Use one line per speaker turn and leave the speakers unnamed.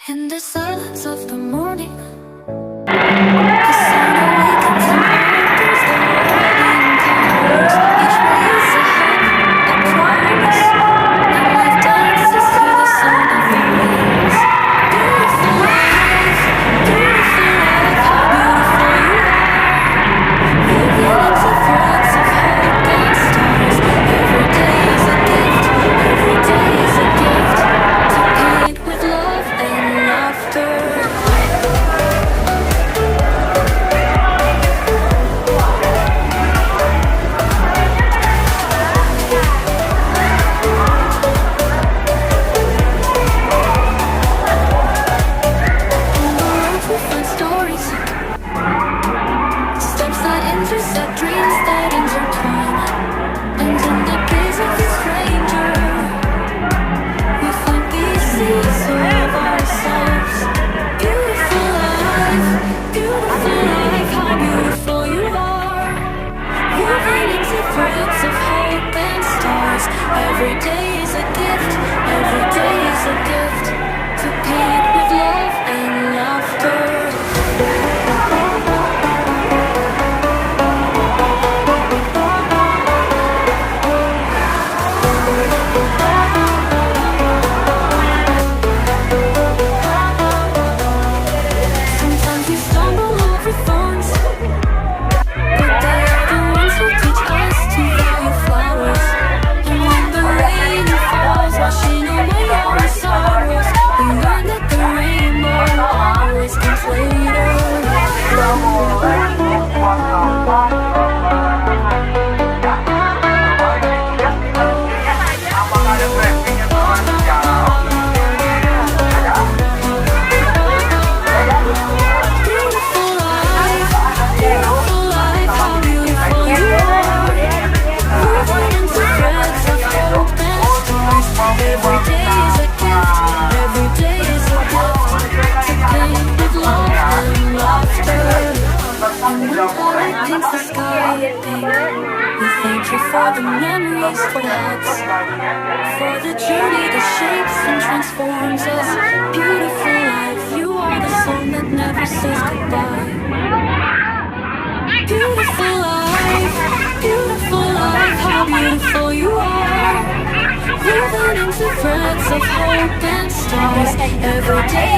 In the silence of the morning, the sun awakens and opens the world in colors. Each ray is a hope, a promise, and life dances to the sound of the waves. Beautiful life, how beautiful you are. Woven into threads of hope and stars. Every day is a gift, every day is a gift to paint with love and laughter. Stories, steps that intersect, dreams that intertwine, and in the gaze of the stranger, we find pieces of ourselves. Beautiful life, how beautiful you are. Woven into threads of hope and stars. Every day is a gift, every day is a gift to paint with love and laughter. Sometimes we stumble over thorns, but they are the ones who teach us to value flowers. And when the rain falls, washing away our sorrows, we learn that the rainbow always comes later. Beautiful life, how beautiful you are. Woven into threads of hope and stars. Every day is a gift, every day is a gift to paint with love and laughter. And when light paints the sky pink, we thank you for the memories, for the hugs, for the journey that shapes and transforms us. Beautiful life, you are the song that never says goodbye. Beautiful life, how beautiful you are. Woven into threads of hope and stars. Every day